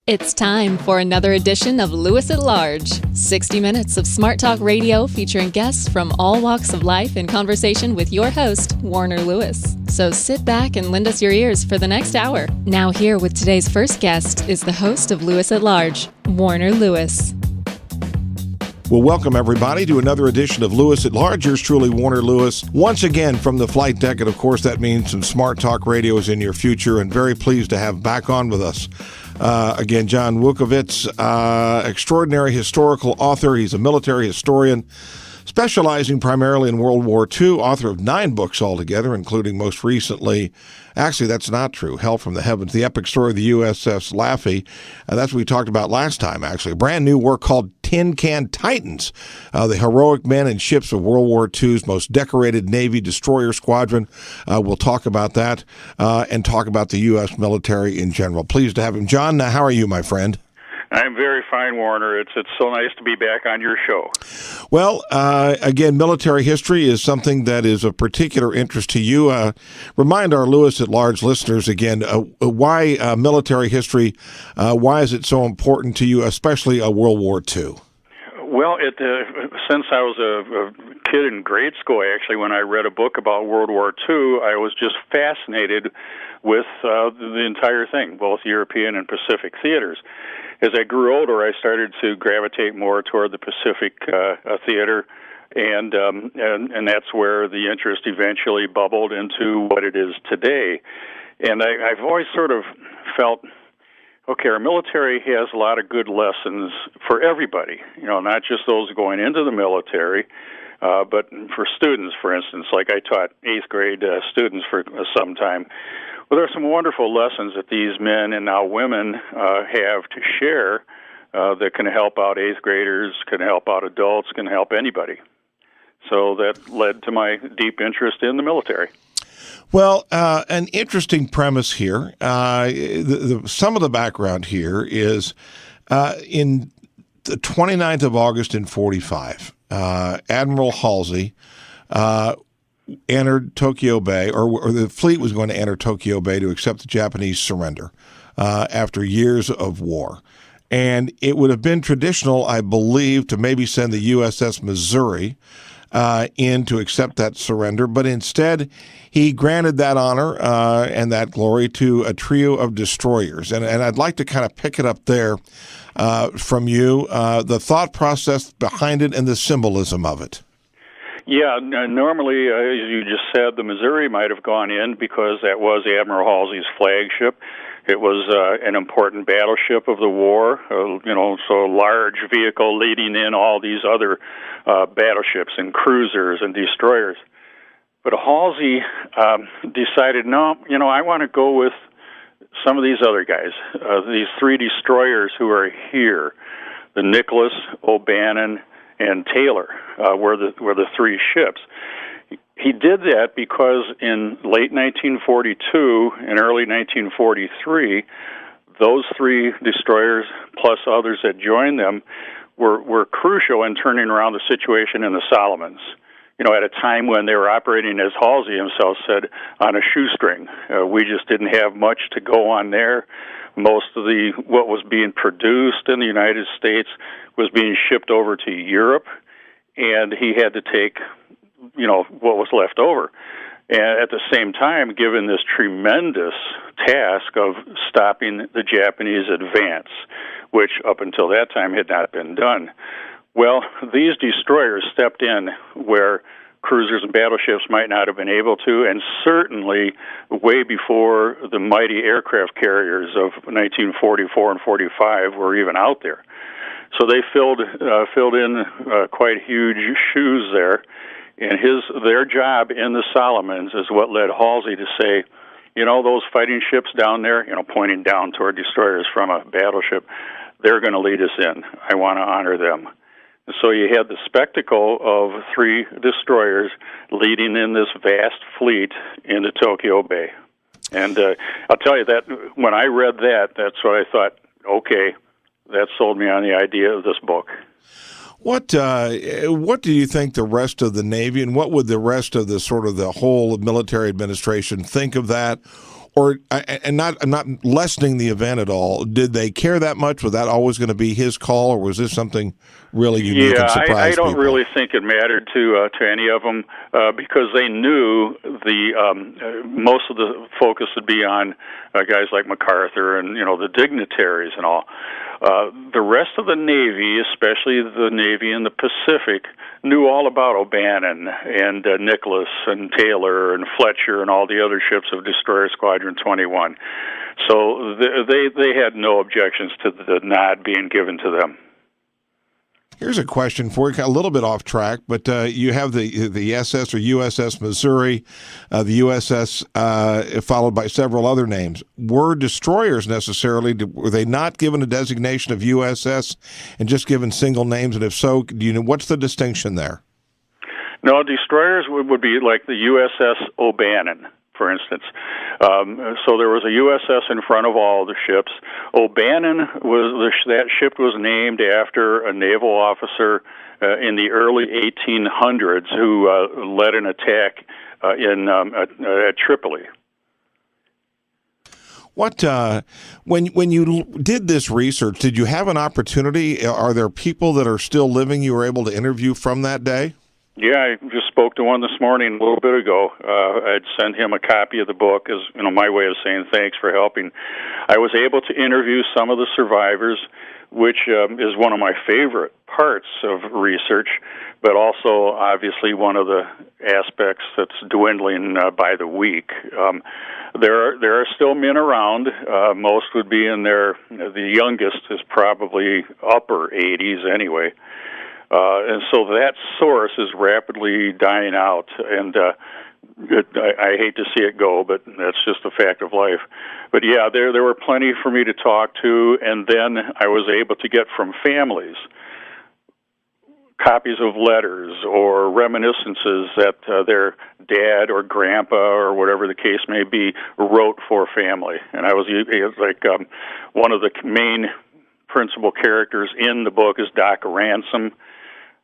It's time for another edition of Lewis at Large, 60 minutes of smart talk radio featuring guests from all walks of life in conversation with your host, Warner Lewis. So sit back and lend us your ears for the next hour. Now here with today's first guest is the host of Lewis at Large, Warner Lewis. Well, welcome everybody to another edition of Lewis at Large. Yours truly, Warner Lewis, once again from the flight deck, and of course that means some smart talk radio is in your future, and very pleased to have back on with us again John Wukovits, extraordinary historical author. He's a military historian specializing primarily in World War II, author of 9 books altogether, including most recently, actually that's not true, Hell from the Heavens, the epic story of the USS Laffey. That's what we talked about last time, actually. A brand new work called Tin Can Titans, the heroic men and ships of World War II's most decorated Navy destroyer squadron. We'll talk about that and talk about the U.S. military in general. Pleased to have him. John, how are you, my friend? I'm very fine, Warner. It's so nice to be back on your show. Well, again, military history is something that is of particular interest to you. Remind our Lewis at Large listeners again, why military history, why is it so important to you, especially World War II? Well, since I was a kid in grade school, actually, when I read a book about World War II, I was just fascinated with the entire thing, both European and Pacific theaters. As I grew older, I started to gravitate more toward the Pacific theater, and that's where the interest eventually bubbled into what it is today. And I've always sort of felt, okay, our military has a lot of good lessons for everybody, not just those going into the military, but for students, for instance, like I taught 8th grade students for some time. Well, there are some wonderful lessons that these men and now women have to share that can help out 8th graders, can help out adults, can help anybody. So that led to my deep interest in the military. Well, an interesting premise here. Some of the background here is in the 29th of August in 1945, Admiral Halsey entered Tokyo Bay, or the fleet was going to enter Tokyo Bay to accept the Japanese surrender after years of war. And it would have been traditional, I believe, to maybe send the USS Missouri in to accept that surrender, but instead he granted that honor and that glory to a trio of destroyers. And I'd like to kind of pick it up there from you, the thought process behind it and the symbolism of it. Yeah, normally, as you just said, the Missouri might have gone in because that was Admiral Halsey's flagship. It was an important battleship of the war, so a large vehicle leading in all these other battleships and cruisers and destroyers. But Halsey decided, no, I want to go with some of these other guys, these 3 destroyers who are here, the Nicholas, O'Bannon, and Taylor were the 3 ships. He did that because in late 1942 and early 1943, those 3 destroyers plus others that joined them were crucial in turning around the situation in the Solomons. At a time when they were operating, as Halsey himself said, on a shoestring. We just didn't have much to go on there. Most of what was being produced in the United States was being shipped over to Europe, and he had to take, what was left over. And at the same time, given this tremendous task of stopping the Japanese advance, which up until that time had not been done. Well, these destroyers stepped in where cruisers and battleships might not have been able to, and certainly way before the mighty aircraft carriers of 1944 and 45 were even out there. So they filled in quite huge shoes there, and their job in the Solomons is what led Halsey to say, those fighting ships down there, pointing down toward destroyers from a battleship, they're going to lead us in. I want to honor them. So you had the spectacle of 3 destroyers leading in this vast fleet into Tokyo Bay. And I'll tell you that when I read that, that's what I thought, okay, that sold me on the idea of this book. What do you think the rest of the Navy and what would the rest of the sort of the whole military administration think of that? or and not, I'm not lessening the event at all. Did they care that much? Was that always going to be his call, or was this something really unique and surprised I don't people? really think it mattered to any of them because they knew most of the focus would be on guys like MacArthur and the dignitaries and all. The rest of the Navy, especially the Navy in the Pacific, knew all about O'Bannon and Nicholas and Taylor and Fletcher and all the other ships of Destroyer Squadron 21. So they had no objections to the nod being given to them. Here's a question for you, a little bit off track, but you have the SS or USS Missouri, the USS followed by several other names. Were destroyers necessarily, were they not given a designation of USS and just given single names? And if so, do you know what's the distinction there? No, destroyers would be like the USS O'Bannon, for instance. So there was a USS in front of all the ships. O'Bannon that ship was named after a naval officer in the early 1800s who led an attack at Tripoli. What when you did this research, did you have an opportunity? Are there people that are still living you were able to interview from that day? Yeah, I just spoke to one this morning a little bit ago. I'd sent him a copy of the book as my way of saying thanks for helping. I was able to interview some of the survivors, which is one of my favorite parts of research, but also obviously one of the aspects that's dwindling by the week. There are still men around. Most would be in the youngest is probably upper 80s anyway. And so that source is rapidly dying out, and I hate to see it go, but that's just a fact of life. But yeah, there were plenty for me to talk to, and then I was able to get from families copies of letters or reminiscences that their dad or grandpa or whatever the case may be wrote for family. And it was like one of the main principal characters in the book is Doc Ransom.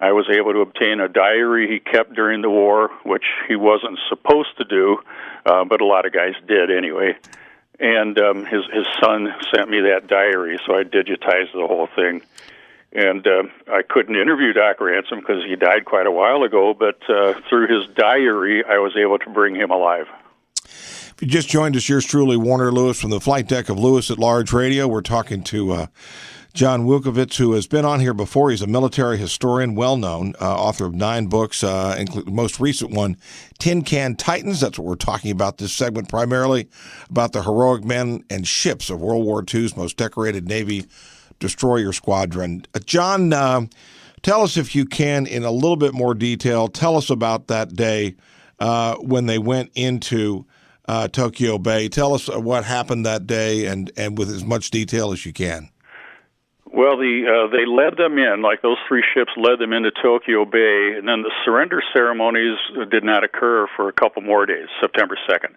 I was able to obtain a diary he kept during the war, which he wasn't supposed to do, but a lot of guys did anyway. And his son sent me that diary, so I digitized the whole thing. And I couldn't interview Doc Ransom because he died quite a while ago, but through his diary, I was able to bring him alive. If you just joined us, yours truly, Warner Lewis from the flight deck of Lewis at Large Radio. We're talking to John Wukovits, who has been on here before. He's a military historian, well-known, author of 9 books, including the most recent one, Tin Can Titans. That's what we're talking about this segment, primarily about the heroic men and ships of World War II's most decorated Navy destroyer squadron. John, tell us, if you can, in a little bit more detail, tell us about that day when they went into Tokyo Bay. Tell us what happened that day and with as much detail as you can. Well, they led them in, like those 3 ships led them into Tokyo Bay, and then the surrender ceremonies did not occur for a couple more days, September 2nd.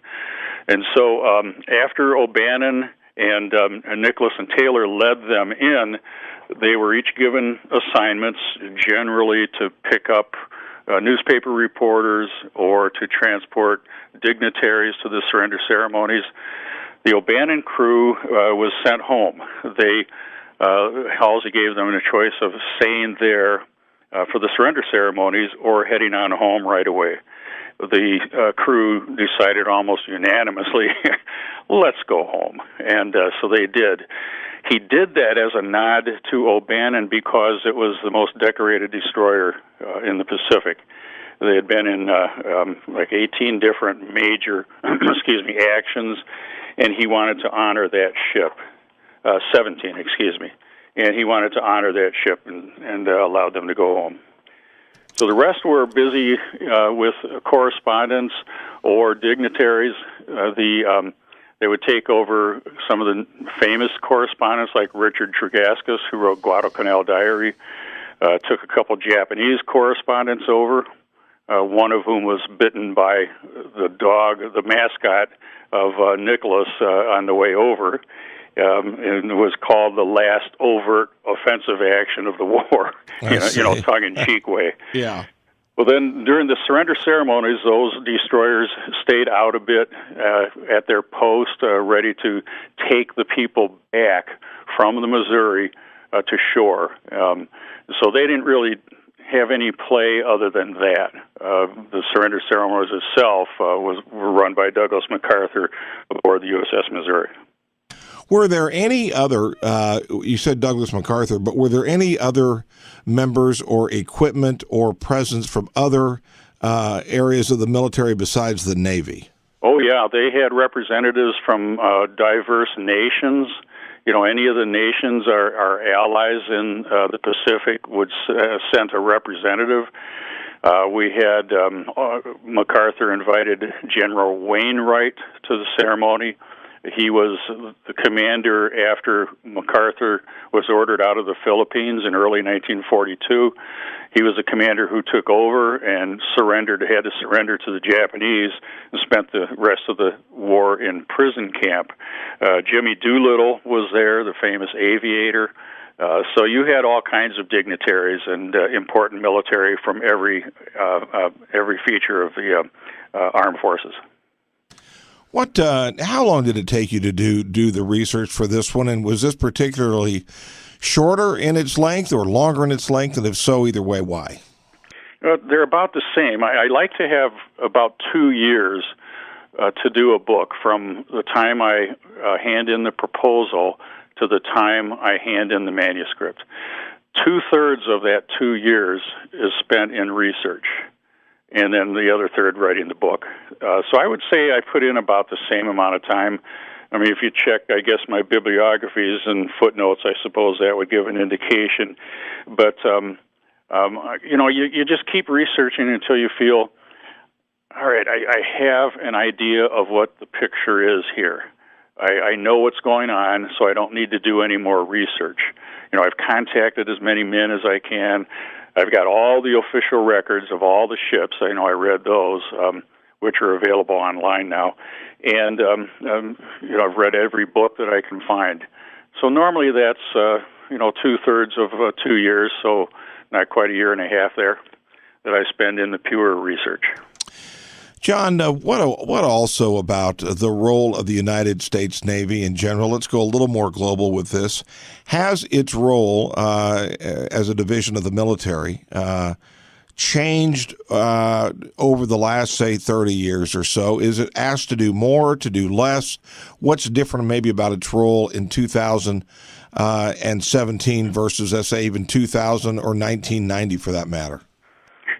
And so after O'Bannon and Nicholas and Taylor led them in, they were each given assignments, generally to pick up newspaper reporters or to transport dignitaries to the surrender ceremonies. The O'Bannon crew was sent home. Halsey gave them a choice of staying there for the surrender ceremonies or heading on home right away. The crew decided almost unanimously, let's go home. And so they did. He did that as a nod to O'Bannon because it was the most decorated destroyer in the Pacific. They had been in like 18 different major actions, and he wanted to honor that ship. 17, and he wanted to honor that ship and allowed them to go home. So the rest were busy with correspondence or dignitaries. They would take over some of the famous correspondents like Richard Tregaskis, who wrote Guadalcanal Diary, took a couple Japanese correspondents over, one of whom was bitten by the dog, the mascot of Nicholas on the way over. And it was called the last overt offensive action of the war, tongue-in-cheek way. Yeah. Well, then during the surrender ceremonies, those destroyers stayed out a bit at their post, ready to take the people back from the Missouri to shore. So they didn't really have any play other than that. The surrender ceremonies itself were run by Douglas MacArthur aboard the USS Missouri. Were there any other, you said Douglas MacArthur, but were there any other members or equipment or presence from other areas of the military besides the Navy? Oh, yeah. They had representatives from diverse nations. You know, any of the nations, our allies in the Pacific would send a representative. We had MacArthur invited General Wainwright to the ceremony. He was the commander after MacArthur was ordered out of the Philippines in early 1942. He was the commander who took over and had to surrender to the Japanese and spent the rest of the war in prison camp. Jimmy Doolittle was there, the famous aviator. So you had all kinds of dignitaries and important military from every feature of the armed forces. How long did it take you to do the research for this one? And was this particularly shorter in its length or longer in its length? And if so, either way, why? They're about the same. I like to have about 2 years to do a book from the time I hand in the proposal to the time I hand in the manuscript. 2/3 of that 2 years is spent in research, and then the other third writing the book. So I would say I put in about the same amount of time. I mean, if you check, I guess, my bibliographies and footnotes, I suppose that would give an indication. But, you just keep researching until you feel, all right, I have an idea of what the picture is here. I know what's going on, so I don't need to do any more research. You know, I've contacted as many men as I can. I've got all the official records of all the ships. I know I read those, which are available online now. And, I've read every book that I can find. So normally that's, 2/3 of 2 years, so not quite a year and a half there that I spend in the pure research. John, what also about the role of the United States Navy in general? Let's go a little more global with this. Has its role as a division of the military changed over the last, say, 30 years or so? Is it asked to do more, to do less? What's different maybe about its role in 2017 versus, let's say, even 2000 or 1990 for that matter?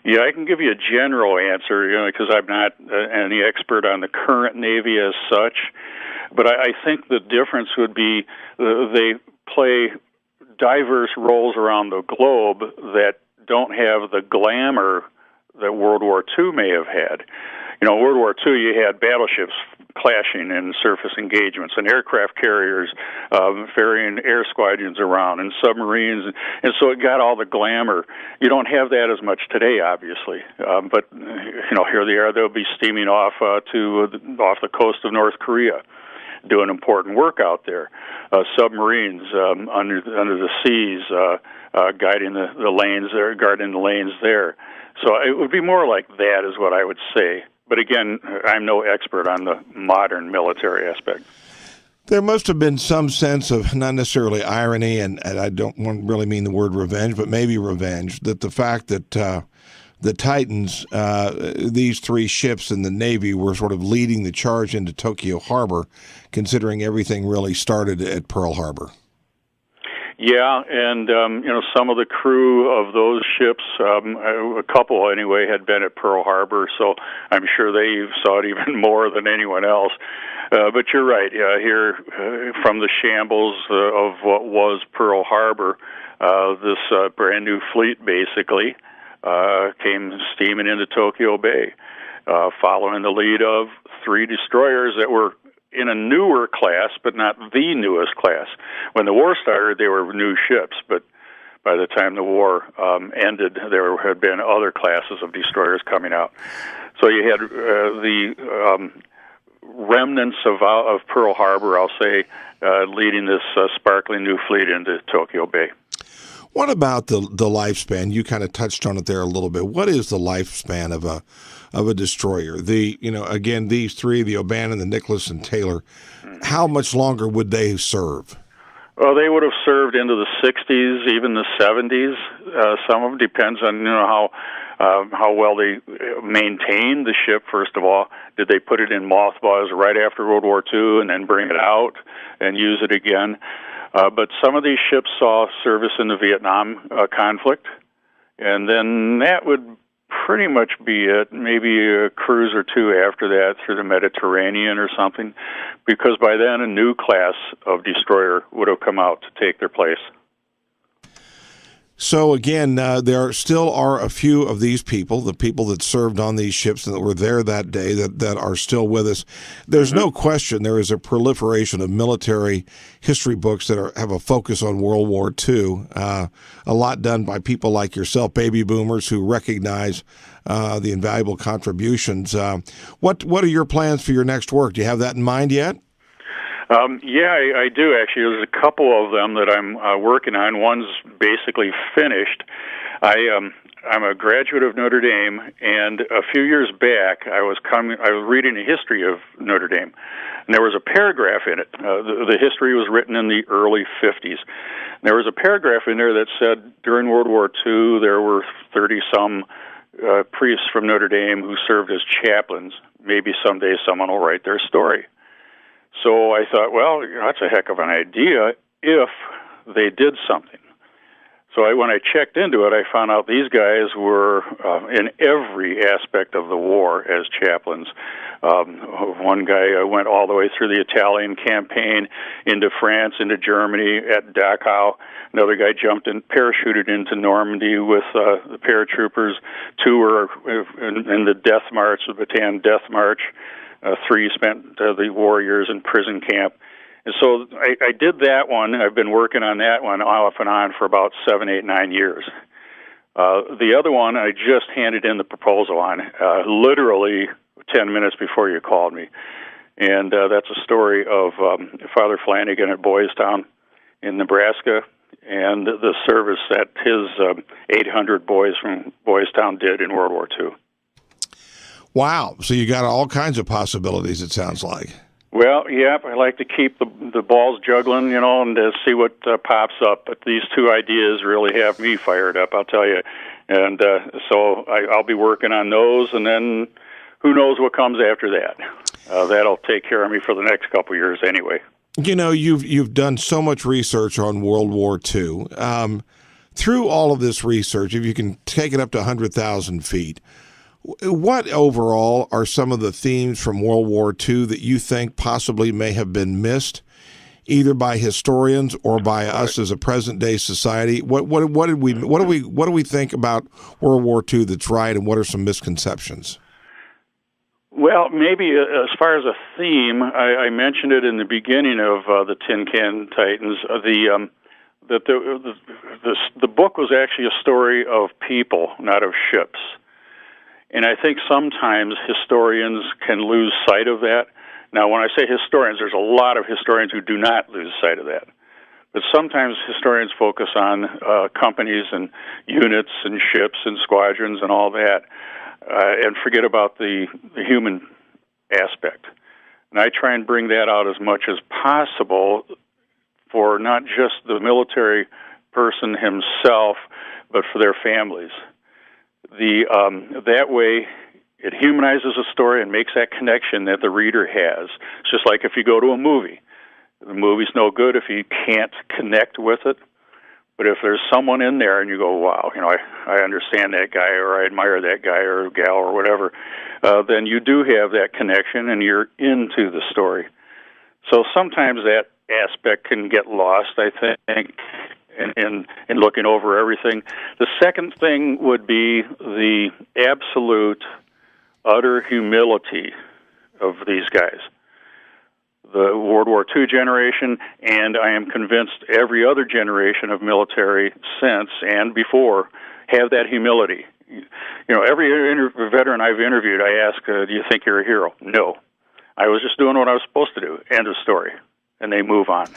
Yeah, I can give you a general answer, because I'm not any expert on the current Navy as such. But I think the difference would be they play diverse roles around the globe that don't have the glamour that World War II may have had. World War II, you had battleships clashing in surface engagements and aircraft carriers ferrying air squadrons around and submarines, and so it got all the glamour. You don't have that as much today, obviously, but here they are. They'll be steaming off off the coast of North Korea, doing important work out there. Submarines under the seas, guiding the lanes there, guarding the lanes there. So it would be more like that, is what I would say. But again, I'm no expert on the modern military aspect. There must have been some sense of, not necessarily irony, and I don't really mean the word revenge, but maybe revenge, that the fact that the Titans, these three ships in the Navy, were sort of leading the charge into Tokyo Harbor, considering everything really started at Pearl Harbor. Yeah, and some of the crew of those ships, a couple anyway, had been at Pearl Harbor, so I'm sure they saw it even more than anyone else. But you're right. Here, from the shambles of what was Pearl Harbor, this brand new fleet basically came steaming into Tokyo Bay, following the lead of three destroyers that were in a newer class, but not the newest class. When the war started, they were new ships, but by the time the war ended, there had been other classes of destroyers coming out. So you had the remnants of Pearl Harbor, I'll say, leading this sparkling new fleet into Tokyo Bay. What about the lifespan? You kind of touched on it there a little bit. What is the lifespan of a destroyer? Again, these three, the O'Bannon, the Nicholas, and Taylor, how much longer would they serve? Well, they would have served into the 60s, even the 70s. Some of it depends on how well they maintained the ship. First of all, did they put it in mothballs right after World War II and then bring it out and use it again? But some of these ships saw service in the Vietnam conflict, and then that would pretty much be it. Maybe a cruise or two after that through the Mediterranean or something, because by then a new class of destroyer would have come out to take their place. So again, there still are a few of these people, the people that served on these ships and that were there that day, that are still with us. There's no question there is a proliferation of military history books that have a focus on World War II. A lot done by people like yourself, baby boomers, who recognize the invaluable contributions. What are your plans for your next work? Do you have that in mind yet? Yeah, I do actually. There's a couple of them that I'm working on. One's basically finished. I'm a graduate of Notre Dame, and a few years back, I was reading a history of Notre Dame, and there was a paragraph in it. The history was written in the early 50s. There was a paragraph in there that said during World War II there were 30-some priests from Notre Dame who served as chaplains. Maybe someday someone will write their story. So I thought, well, that's a heck of an idea if they did something. So when I checked into it, I found out these guys were in every aspect of the war as chaplains. One guy went all the way through the Italian campaign, into France, into Germany, at Dachau. Another guy jumped and parachuted into Normandy with the paratroopers. Two were in the Death March, the Bataan Death March. Three spent the war years in prison camp. And so I did that one. I've been working on that one off and on for about 7, 8, 9 years. The other one I just handed in the proposal on, literally 10 minutes before you called me. And that's a story of Father Flanagan at Boys Town in Nebraska and the service that his 800 boys from Boys Town did in World War II. Wow. So you got all kinds of possibilities, it sounds like. Well, yeah, I like to keep the balls juggling, and to see what pops up. But these two ideas really have me fired up, I'll tell you. And so I'll be working on those, and then who knows what comes after that. That'll take care of me for the next couple of years anyway. You've done so much research on World War II. Through all of this research, if you can take it up to 100,000 feet, what overall are some of the themes from World War II that you think possibly may have been missed, either by historians or by us as a present-day society? What do we think about World War II that's right, and what are some misconceptions? Well, maybe as far as a theme, I mentioned it in the beginning of the Tin Can Titans. The book was actually a story of people, not of ships. And I think sometimes historians can lose sight of that. Now, when I say historians, there's a lot of historians who do not lose sight of that. But sometimes historians focus on companies and units and ships and squadrons and all that, and forget about the human aspect. And I try and bring that out as much as possible for not just the military person himself, but for their families. That way, it humanizes a story and makes that connection that the reader has. It's just like if you go to a movie. The movie's no good if you can't connect with it. But if there's someone in there and you go, wow, I understand that guy, or I admire that guy or gal or whatever, then you do have that connection and you're into the story. So sometimes that aspect can get lost, I think, in looking over everything. The second thing would be the absolute, utter humility of these guys. The World War II generation, and I am convinced every other generation of military since and before have that humility. Every veteran I've interviewed, I ask, do you think you're a hero? No. I was just doing what I was supposed to do. End of story. And they move on.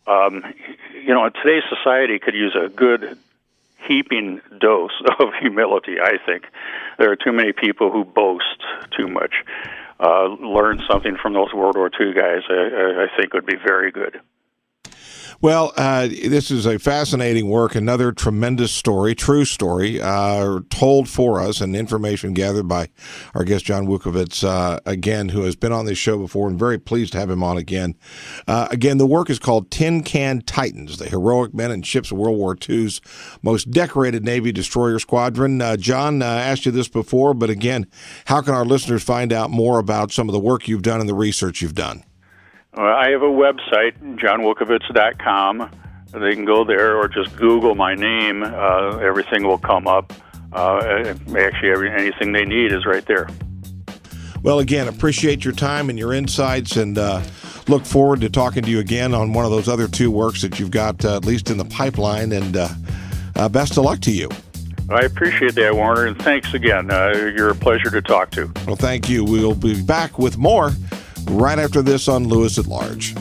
In today's society could use a good heaping dose of humility, I think. There are too many people who boast too much. Learn something from those World War II guys, I think would be very good. Well, this is a fascinating work, another tremendous story, true story, told for us and information gathered by our guest, John Wukovits, again, who has been on this show before, and very pleased to have him on again. Again, the work is called Tin Can Titans, the heroic men and ships of World War II's most decorated Navy destroyer squadron. John, asked you this before, but again, how can our listeners find out more about some of the work you've done and the research you've done? I have a website, johnwukovits.com. They can go there or just Google my name. Everything will come up. Actually, anything they need is right there. Well, again, appreciate your time and your insights, and look forward to talking to you again on one of those other two works that you've got at least in the pipeline, and best of luck to you. I appreciate that, Warner, and thanks again. You're a pleasure to talk to. Well, thank you. We'll be back with more right after this on Lewis at Large.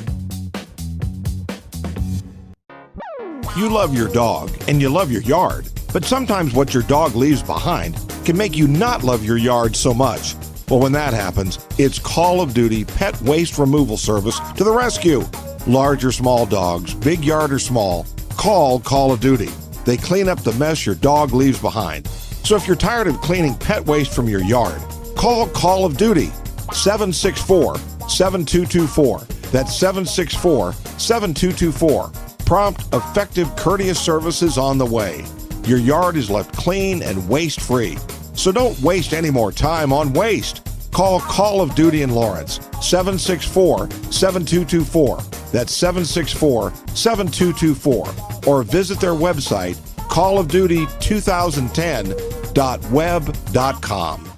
You love your dog and you love your yard, but sometimes what your dog leaves behind can make you not love your yard so much. Well, when that happens, it's Call of Duty Pet Waste Removal Service to the rescue. Large or small dogs, big yard or small, call Call of Duty. They clean up the mess your dog leaves behind. So if you're tired of cleaning pet waste from your yard, call Call of Duty. 764-7224. That's 764-7224. Prompt, effective, courteous services on the way. Your yard is left clean and waste-free. So don't waste any more time on waste. Call Call of Duty in Lawrence, 764-7224. That's 764-7224. Or visit their website, callofduty2010.web.com.